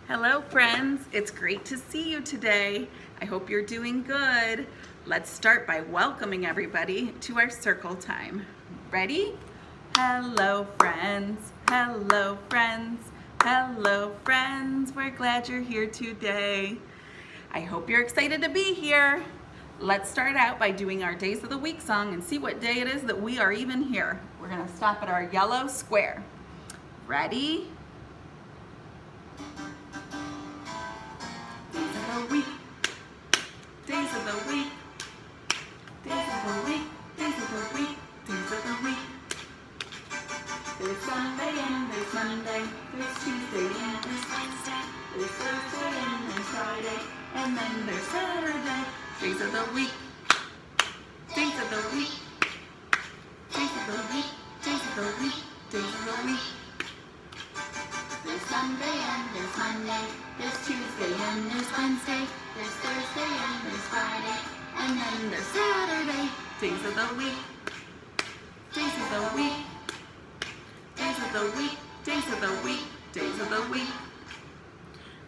Hello friends, it's great to see you today. I hope you're doing good. Let's start by welcoming everybody to our circle time. Ready? Hello friends, hello friends, hello friends. We're glad you're here today. I hope you're excited to be here. Let's start out by doing our Days of the Week song and see what day it is that we are even here. We're gonna stop at our yellow square. Ready? Days of the week, days of the week, days of the week, days of the week. There's Sunday and there's Monday, there's Tuesday and there's Wednesday, there's Thursday and there's Friday, and then there's Saturday. Days of the week, days of the week, days of the week, days of the week, days of the week. There's Sunday and there's Monday, there's Tuesday and there's Wednesday, there's Thursday and there's Friday, and then there's Saturday. Days of the week, days of the week, days of the week, days of the week, days of the week.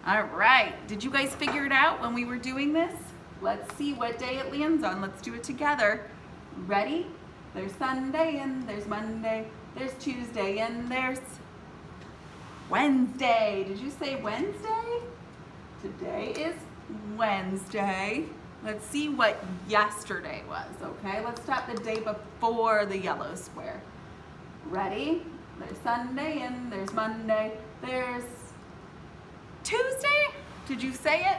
All right, did you guys figure it out when we were doing this? Let's see what day it lands on. Let's do it together. Ready? There's Sunday and there's Monday, there's Tuesday and there's Wednesday. Did you say Wednesday? Today is Wednesday. Let's see what yesterday was, okay? Let's stop the day before the yellow square. Ready? There's Sunday and there's Monday. There's Tuesday? Did you say it?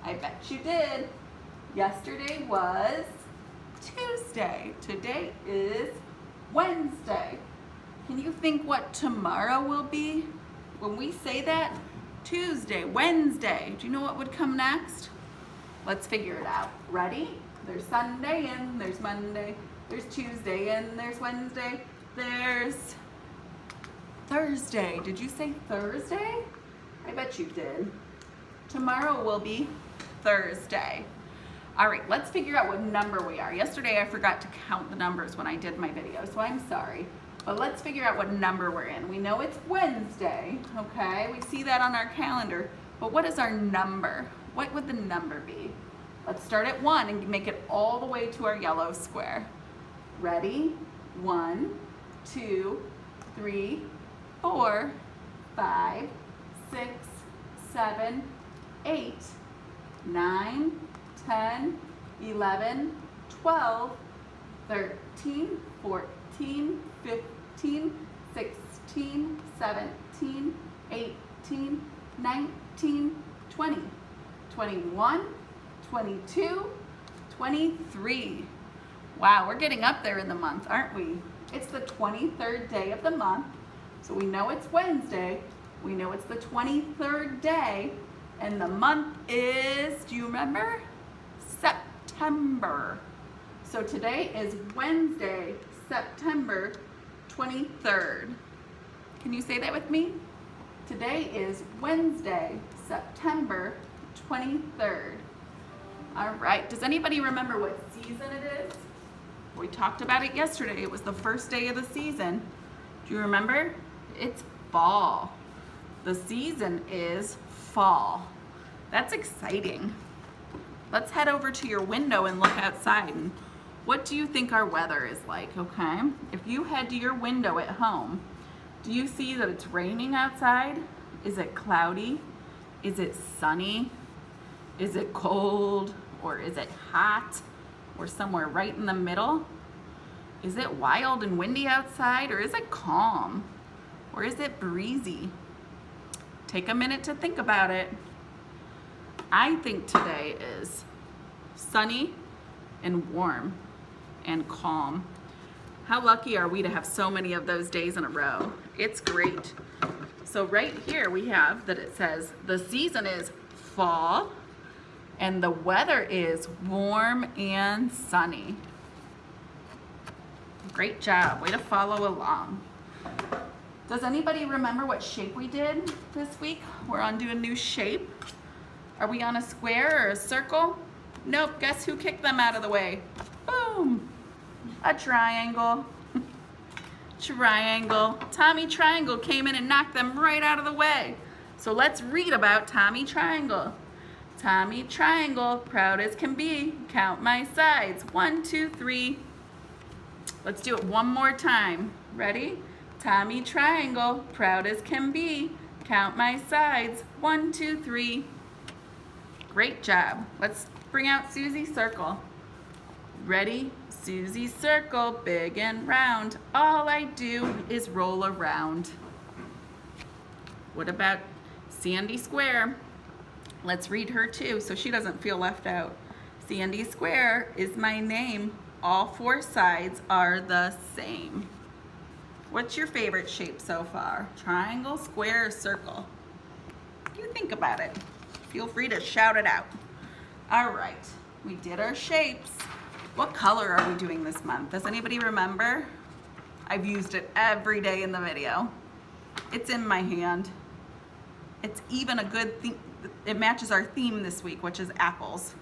I bet you did. Yesterday was Tuesday. Today is Wednesday. Can you think what tomorrow will be? When we say that, Tuesday, Wednesday, do you know what would come next? Let's figure it out. Ready? There's Sunday and there's Monday, there's Tuesday and there's Wednesday, there's Thursday. Did you say Thursday? I bet you did. Tomorrow will be Thursday. All right, let's figure out what number we are. Yesterday I forgot to count the numbers when I did my video, so I'm sorry. But let's figure out what number we're in. We know it's Wednesday, okay? We see that on our calendar. But what is our number? What would the number be? Let's start at 1 and make it all the way to our yellow square. Ready? 1, 2, 3, 4, 5, 6, 7, 8, 9, 10, 11, 12, 13, 14, 15, 16, 17, 18, 19, 20, 21, 22, 23. Wow, we're getting up there in the month, aren't we? It's the 23rd day of the month, so we know it's Wednesday. We know it's the 23rd day, and the month is, do you remember? September. So today is Wednesday, September 23rd. Can you say that with me? Today is Wednesday, September 23rd. All right, does anybody remember what season it is? We talked about it yesterday. It was the first day of the season. Do you remember? It's fall. The season is fall. That's exciting. Let's head over to your window and look outside. And what do you think our weather is like, okay? If you head to your window at home, do you see that it's raining outside? Is it cloudy? Is it sunny? Is it cold? Or is it hot? Or somewhere right in the middle? Is it wild and windy outside? Or is it calm? Or is it breezy? Take a minute to think about it. I think today is sunny and warm and calm. How lucky are we to have so many of those days in a row? It's great. So right here we have that it says the season is fall and the weather is warm and sunny. Great job, way to follow along. Does anybody remember what shape we did this week? We're on to a new shape. Are we on a square or a circle? Nope, guess who kicked them out of the way? Boom, a triangle. Triangle. Tommy Triangle came in and knocked them right out of the way. So let's read about Tommy Triangle. Tommy Triangle, proud as can be, count my sides. 1, 2, 3. Let's do it one more time. Ready? Tommy Triangle, proud as can be, count my sides. 1, 2, 3. Great job. Let's bring out Susie Circle. Ready? Susie Circle, big and round. All I do is roll around. What about Sandy Square? Let's read her too so she doesn't feel left out. Sandy Square is my name. All 4 sides are the same. What's your favorite shape so far? Triangle, square, or circle? You think about it. Feel free to shout it out. All right, we did our shapes. What color are we doing this month? Does anybody remember? I've used it every day in the video. It's in my hand. It's even a good thing. It matches our theme this week, which is apples.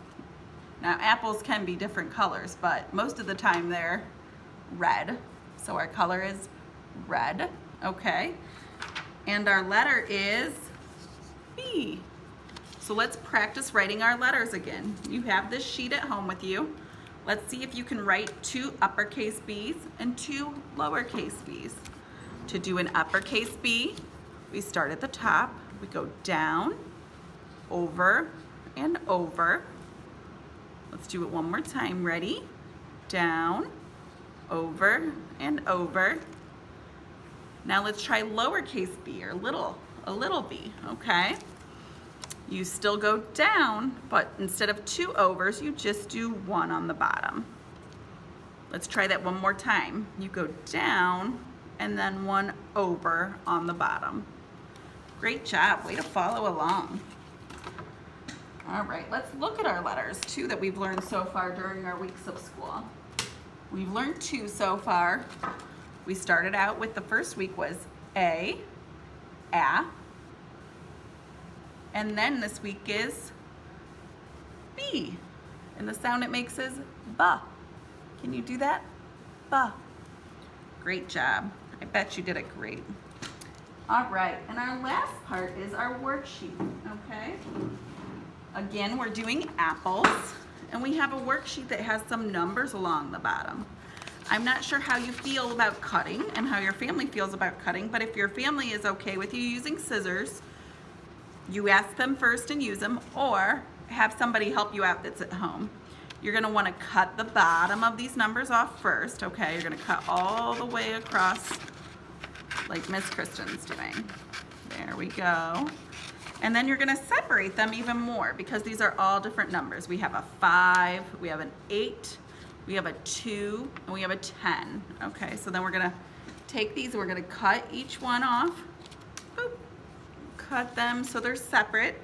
Now, apples can be different colors, but most of the time they're red. So our color is red, okay? And our letter is B. So let's practice writing our letters again. You have this sheet at home with you. Let's see if you can write 2 uppercase B's and 2 lowercase b's. To do an uppercase B, we start at the top. We go down, over, and over. Let's do it one more time. Ready? Down, over, and over. Now let's try lowercase b, or a little b, okay? You still go down, but instead of 2 overs, you just do 1 on the bottom. Let's try that one more time. You go down, and then 1 over on the bottom. Great job, way to follow along. All right, let's look at our letters too that we've learned so far during our weeks of school. We've learned 2 so far. We started out with the first week was A, and then this week is B, and the sound it makes is ba. Can you do that? Ba. Great job. I bet you did it great. All right, and our last part is our worksheet, okay? Again, we're doing apples, and we have a worksheet that has some numbers along the bottom. I'm not sure how you feel about cutting and how your family feels about cutting, but if your family is okay with you using scissors, you ask them first and use them, or have somebody help you out that's at home. You're gonna wanna cut the bottom of these numbers off first, okay? You're gonna cut all the way across like Miss Kristen's doing. There we go. And then you're gonna separate them even more because these are all different numbers. We have a 5, we have an 8, we have a 2, and we have a 10. Okay, so then we're gonna take these and we're gonna cut each one off. Boop. Cut them so they're separate.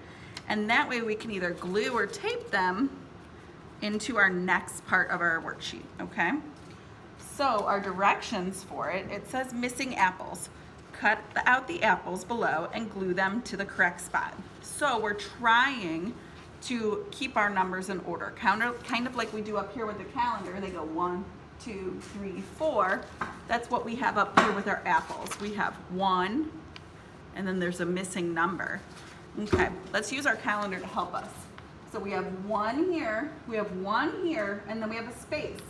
And that way we can either glue or tape them into our next part of our worksheet, okay? So our directions for it, it says missing apples. Cut out the apples below and glue them to the correct spot. So we're trying to keep our numbers in order, kind of like we do up here with the calendar. They go 1, 2, 3, 4. That's what we have up here with our apples. We have 1, and then there's a missing number. Okay, let's use our calendar to help us. So we have 1 here, we have 1 here, and then we have a space.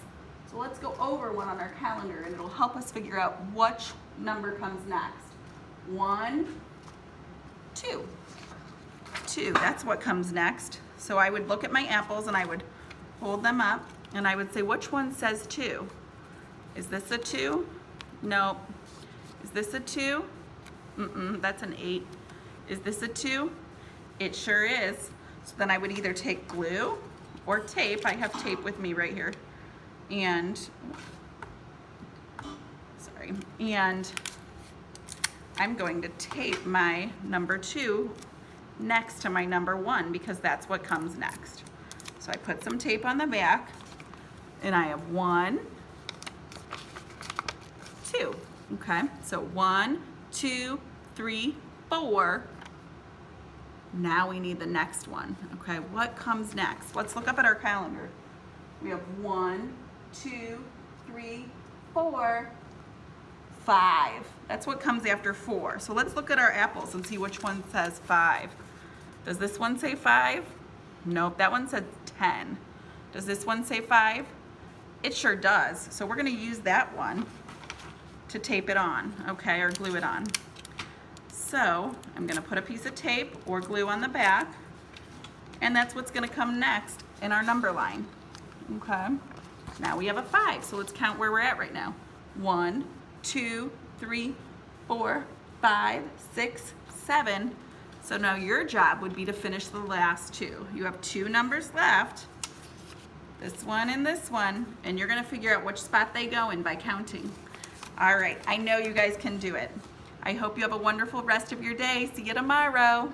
So let's go over 1 on our calendar, and it'll help us figure out which number comes next. 1, 2. 2, that's what comes next. So I would look at my apples and I would hold them up and I would say, which one says 2? Is this a 2? Nope. Is this a 2? That's an 8. Is this a 2? It sure is. So then I would either take glue or tape. I have tape with me right here. And I'm going to tape my number 2 next to my number 1 because that's what comes next. So I put some tape on the back and I have 1, 2. Okay, so 1, 2, 3, 4. Now we need the next one. Okay, what comes next? Let's look up at our calendar. We have 1, 2, 3, 4, 5. That's what comes after 4. So let's look at our apples and see which one says 5. Does this one say 5? Nope, that one said 10. Does this one say 5? It sure does. So we're going to use that one to tape it on, okay, or glue it on. So I'm going to put a piece of tape or glue on the back, and that's what's going to come next in our number line. Okay, now we have a 5, so let's count where we're at right now. 1, 2, 3, 4, 5, 6, 7. So now your job would be to finish the last 2. You have 2 numbers left, this one and this one, and you're going to figure out which spot they go in by counting. All right, I know you guys can do it. I hope you have a wonderful rest of your day. See you tomorrow.